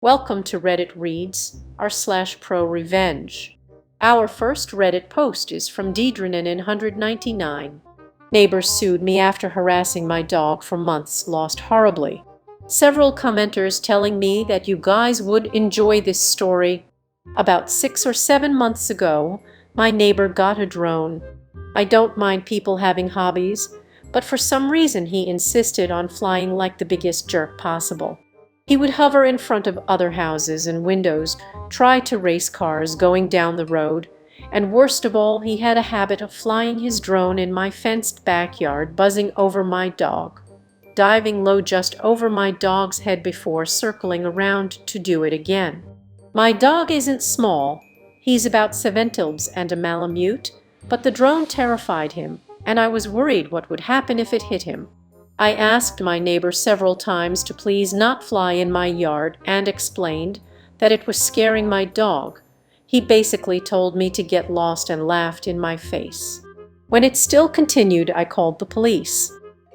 Welcome to Reddit Reads r/ProRevenge. Our first Reddit post is from Deidrenin in 199. Neighbors sued me after harassing my dog for months, lost horribly. Several commenters telling me that you guys would enjoy this story. About 6 or 7 months ago, my neighbor got a drone. I don't mind people having hobbies, but for some reason he insisted on flying like the biggest jerk possible. He would hover in front of other houses and windows, try to race cars going down the road, and worst of all, he had a habit of flying his drone in my fenced backyard, buzzing over my dog, diving low just over my dog's head before circling around to do it again. My dog isn't small, he's about 7 kilograms and a Malamute, but the drone terrified him, and I was worried what would happen if it hit him. I asked my neighbor several times to please not fly in my yard and explained that it was scaring my dog. He basically told me to get lost and laughed in my face. When it still continued, I called the police.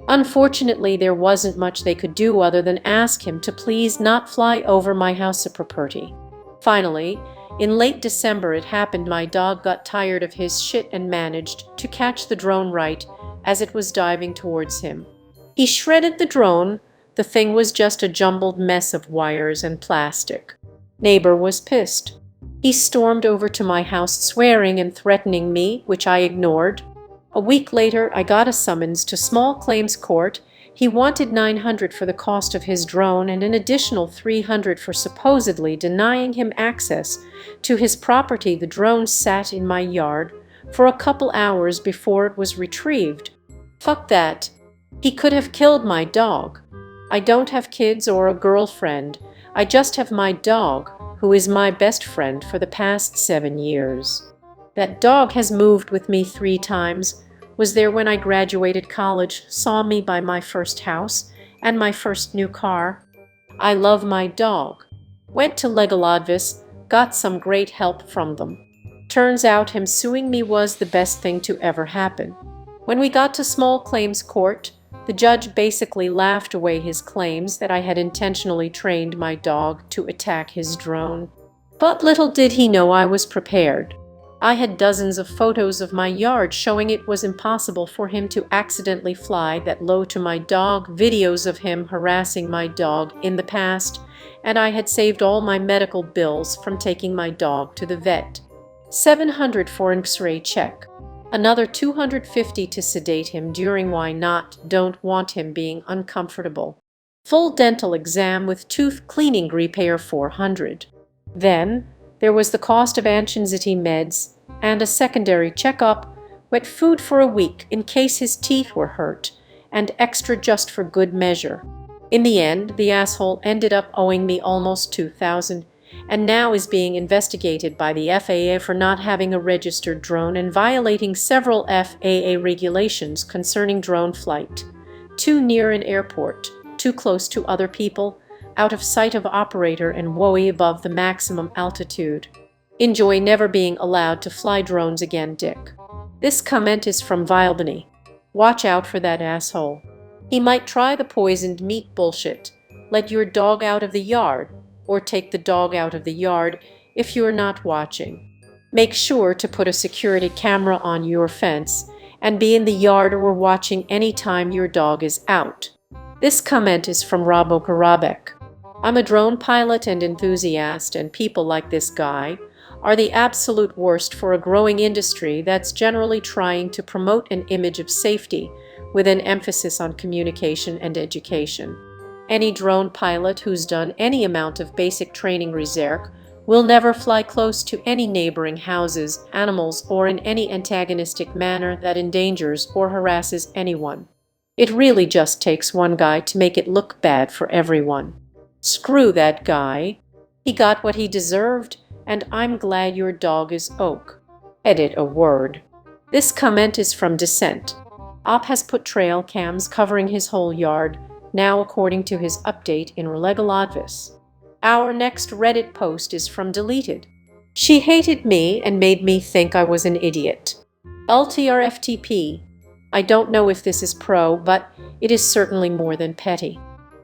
Unfortunately, there wasn't much they could do other than ask him to please not fly over my house property. Finally, in late December it happened. My dog got tired of his shit and managed to catch the drone right as it was diving towards him. He shredded the drone. The thing was just a jumbled mess of wires and plastic. Neighbor was pissed. He stormed over to my house swearing and threatening me, which I ignored. A week later, I got a summons to small claims court. He wanted $900 for the cost of his drone and an additional $300 for supposedly denying him access to his property. The drone sat in my yard for a couple hours before it was retrieved. Fuck that. He could have killed my dog. I don't have kids or a girlfriend. I just have my dog, who is my best friend for the past 7 years. That dog has moved with me 3 times, was there when I graduated college, saw me buy my first house and my first new car. I love my dog. Went to legal advice, got some great help from them. Turns out him suing me was the best thing to ever happen. When we got to small claims court, the judge basically laughed away his claims that I had intentionally trained my dog to attack his drone. But little did he know I was prepared. I had dozens of photos of my yard showing it was impossible for him to accidentally fly that low to my dog, videos of him harassing my dog in the past, and I had saved all my medical bills from taking my dog to the vet. $700 for an X-ray check. Another $250 to sedate him during why not, don't want him being uncomfortable. Full dental exam with tooth cleaning repair $400. Then there was the cost of anxiety meds and a secondary checkup, wet food for a week in case his teeth were hurt, and extra just for good measure. In the end, the asshole ended up owing me almost $2,000 and now is being investigated by the FAA for not having a registered drone and violating several FAA regulations concerning drone flight. Too near an airport, too close to other people, out of sight of operator, and way above the maximum altitude. Enjoy never being allowed to fly drones again, Dick. This comment is from Vilebany. Watch out for that asshole. He might try the poisoned meat bullshit. Let your dog out of the yard, or take the dog out of the yard if you're not watching. Make sure to put a security camera on your fence and be in the yard or watching anytime your dog is out. This comment is from Robo Karabek. I'm a drone pilot and enthusiast, and people like this guy are the absolute worst for a growing industry that's generally trying to promote an image of safety with an emphasis on communication and education. Any drone pilot who's done any amount of basic training research will never fly close to any neighboring houses, animals, or in any antagonistic manner that endangers or harasses anyone. It really just takes one guy to make it look bad for everyone. Screw that guy. He got what he deserved, and I'm glad your dog is oak. Edit a word. This comment is from Dissent. Op has put trail cams covering his whole yard, now according to his update in legal advice. Our next Reddit post is from Deleted. She hated me and made me think I was an idiot. LTRFTP. I don't know if this is pro, but it is certainly more than petty.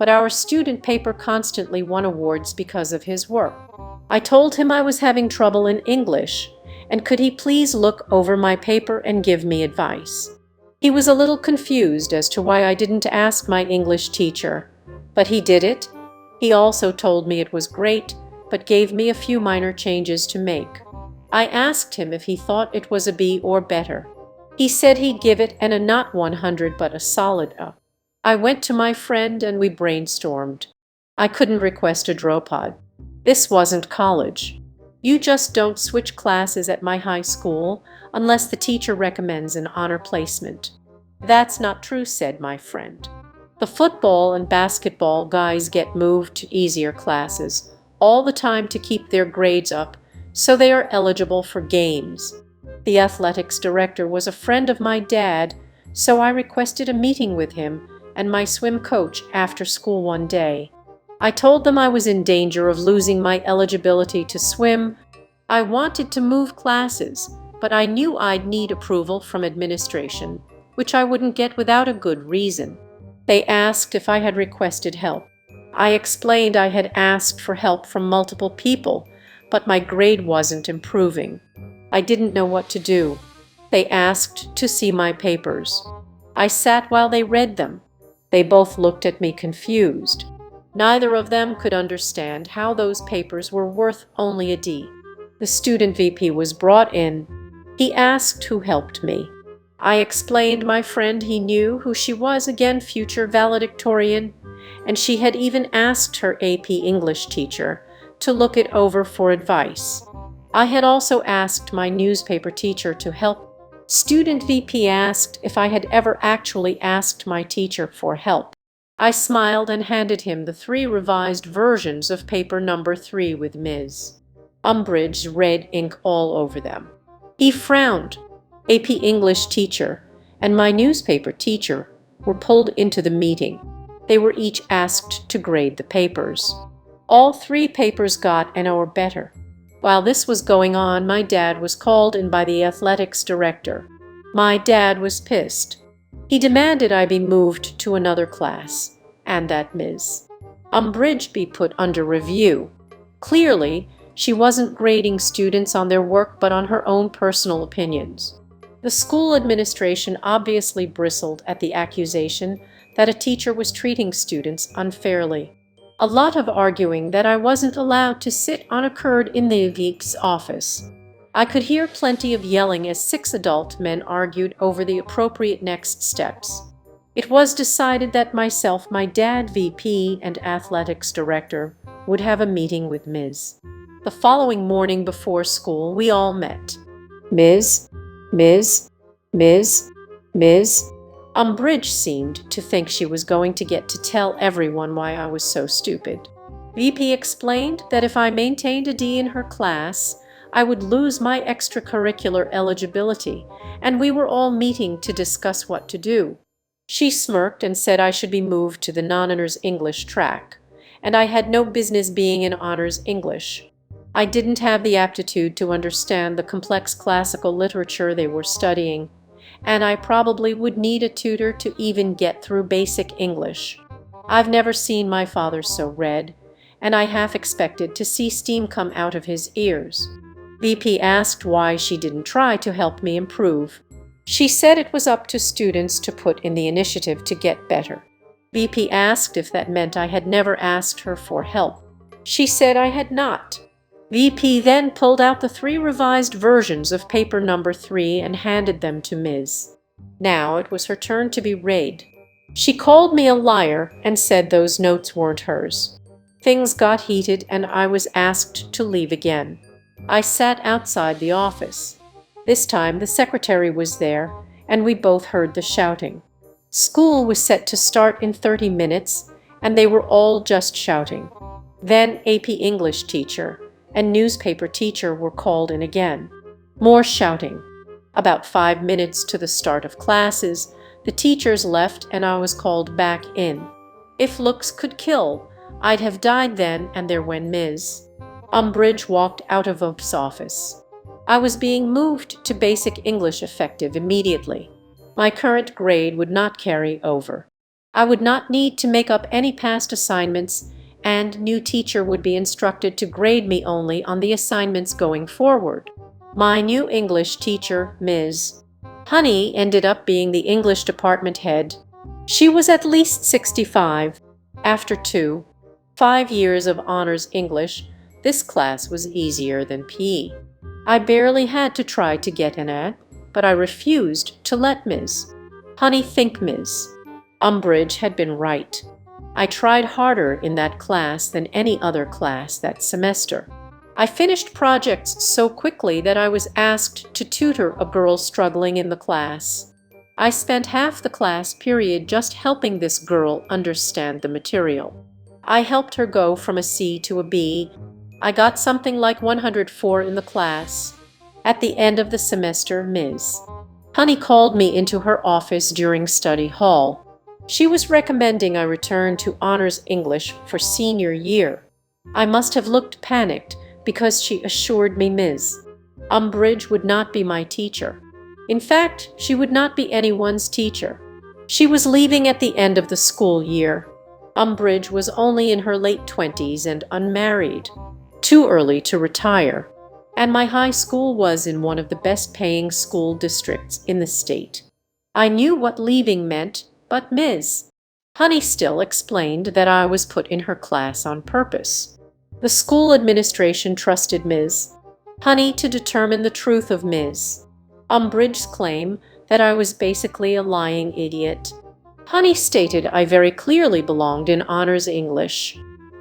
but our student paper constantly won awards because of his work. I told him I was having trouble in English, and could he please look over my paper and give me advice. He was a little confused as to why I didn't ask my English teacher, but he did it. He also told me it was great, but gave me a few minor changes to make. I asked him if he thought it was a B or better. He said he'd give it a not 100 but a solid A. I went to my friend and we brainstormed. I couldn't request a dropod. This wasn't college. You just don't switch classes at my high school unless the teacher recommends an honor placement. That's not true, said my friend. The football and basketball guys get moved to easier classes all the time to keep their grades up, so they are eligible for games. The athletics director was a friend of my dad, so I requested a meeting with him and my swim coach after school one day. I told them I was in danger of losing my eligibility to swim. I wanted to move classes, but I knew I'd need approval from administration, which I wouldn't get without a good reason. They asked if I had requested help. I explained I had asked for help from multiple people, but my grade wasn't improving. I didn't know what to do. They asked to see my papers. I sat while they read them. They both looked at me confused. Neither of them could understand how those papers were worth only a D. The student VP was brought in. He asked who helped me. I explained my friend he knew who she was, again future valedictorian, and she had even asked her AP English teacher to look it over for advice. I had also asked my newspaper teacher to help. Student VP asked if I had ever actually asked my teacher for help. I smiled and handed him the 3 revised versions of paper number 3 with Ms. Umbridge's red ink all over them. He frowned. AP English teacher and my newspaper teacher were pulled into the meeting. They were each asked to grade the papers. All 3 papers got an A or better. While this was going on, my dad was called in by the athletics director. My dad was pissed. He demanded I be moved to another class, and that Ms. Umbridge be put under review. Clearly, she wasn't grading students on their work but on her own personal opinions. The school administration obviously bristled at the accusation that a teacher was treating students unfairly. A lot of arguing that I wasn't allowed to sit on occurred in the VP's office. I could hear plenty of yelling as 6 adult men argued over the appropriate next steps. It was decided that myself, my dad, VP, and athletics director would have a meeting with Ms. The following morning before school, we all met. Ms. Umbridge seemed to think she was going to get to tell everyone why I was so stupid. VP explained that if I maintained a D in her class, I would lose my extracurricular eligibility, and we were all meeting to discuss what to do. She smirked and said I should be moved to the non-honors English track, and I had no business being in honors English. I didn't have the aptitude to understand the complex classical literature they were studying, and I probably would need a tutor to even get through basic English. I've never seen my father so red, and I half expected to see steam come out of his ears. VP asked why she didn't try to help me improve. She said it was up to students to put in the initiative to get better. VP asked if that meant I had never asked her for help. She said I had not. VP then pulled out the 3 revised versions of paper number 3 and handed them to Ms. Now it was her turn to be railed. She called me a liar and said those notes weren't hers. Things got heated and I was asked to leave again. I sat outside the office. This time the secretary was there, and we both heard the shouting. School was set to start in 30 minutes, and they were all just shouting. Then AP English teacher and newspaper teacher were called in again. More shouting. About 5 minutes to the start of classes, the teachers left and I was called back in. If looks could kill, I'd have died then and there when Ms. Umbridge walked out of VP's office. I was being moved to basic English effective immediately. My current grade would not carry over. I would not need to make up any past assignments, and new teacher would be instructed to grade me only on the assignments going forward. My new English teacher, Ms. Honey, ended up being the English department head. She was at least 65. After 5 years of honors English, this class was easier than PE. I barely had to try to get an A, but I refused to let Ms. Honey think Ms. Umbridge had been right. I tried harder in that class than any other class that semester. I finished projects so quickly that I was asked to tutor a girl struggling in the class. I spent half the class period just helping this girl understand the material. I helped her go from a C to a B. I got something like 104 in the class. At the end of the semester, Ms. Honey called me into her office during study hall. She was recommending I return to honors English for senior year. I must have looked panicked because she assured me Ms. Umbridge would not be my teacher. In fact, she would not be anyone's teacher. She was leaving at the end of the school year. Umbridge was only in her late 20s and unmarried, too early to retire, and my high school was in one of the best-paying school districts in the state. I knew what leaving meant, but Ms. Honey still explained that I was put in her class on purpose. The school administration trusted Ms. Honey to determine the truth of Ms. Umbridge's claim that I was basically a lying idiot. Honey stated I very clearly belonged in honors English.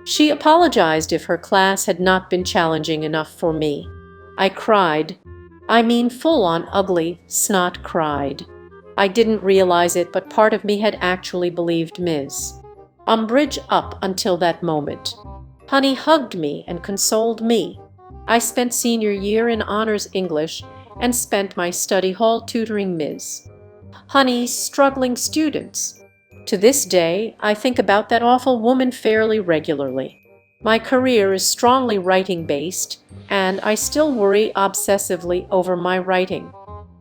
She apologized if her class had not been challenging enough for me. I cried. I mean full-on ugly, snot cried. I didn't realize it, but part of me had actually believed Ms. Umbridge up until that moment. Honey hugged me and consoled me. I spent senior year in honors English and spent my study hall tutoring Ms. Honey's struggling students. To this day, I think about that awful woman fairly regularly. My career is strongly writing-based, and I still worry obsessively over my writing.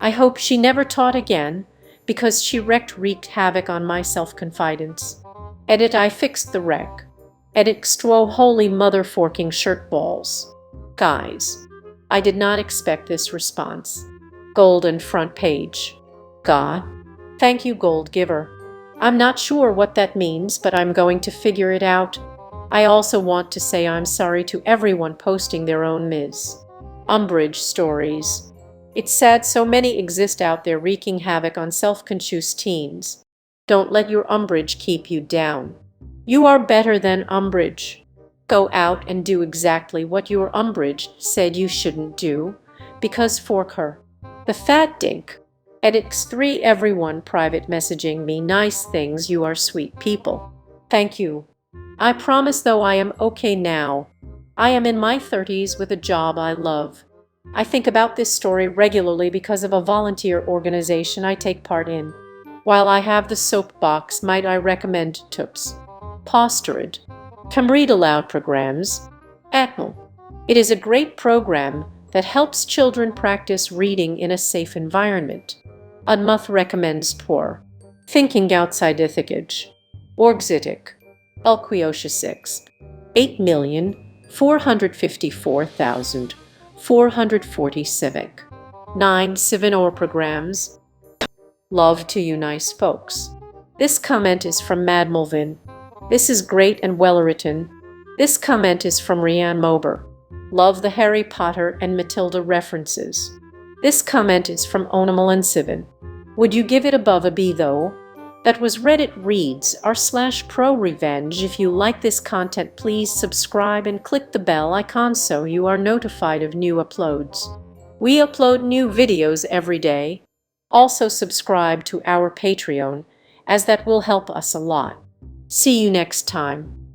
I hope she never taught again, because she wreaked havoc on my self-confidence. Edit I fixed the wreck. Edit extro holy mother forking shirt balls. Guys, I did not expect this response. Golden front page. God. Thank you, Gold Giver. I'm not sure what that means, but I'm going to figure it out. I also want to say I'm sorry to everyone posting their own Ms. Umbridge stories. It's sad so many exist out there wreaking havoc on self-conscious teens. Don't let your Umbridge keep you down. You are better than Umbridge. Go out and do exactly what your Umbridge said you shouldn't do, because fork her. The fat dink. Edit 3 everyone private messaging me nice things, you are sweet people. Thank you. I promise though I am okay now. I am in my 30s with a job I love. I think about this story regularly because of a volunteer organization I take part in. While I have the soapbox, might I recommend TUPS, Posterid, Come Read Aloud programs, ATML. It is a great program that helps children practice reading in a safe environment. Unmuth recommends POR, Thinking Outside Ithikage, Orgzitic, Elquiotia 6, 8,454,440 civic, 9 Civinor programs. Love to you nice folks. This comment is from Mad Mulvin. This is great and well written. This comment is from Rianne Mober. Love the Harry Potter and Matilda references. This comment is from Onamal and Sivin. Would you give it above a B though? That was Reddit Reads r/ProRevenge. If you like this content, please subscribe and click the bell icon so you are notified of new uploads. We upload new videos every day. Also subscribe to our Patreon, as that will help us a lot. See you next time.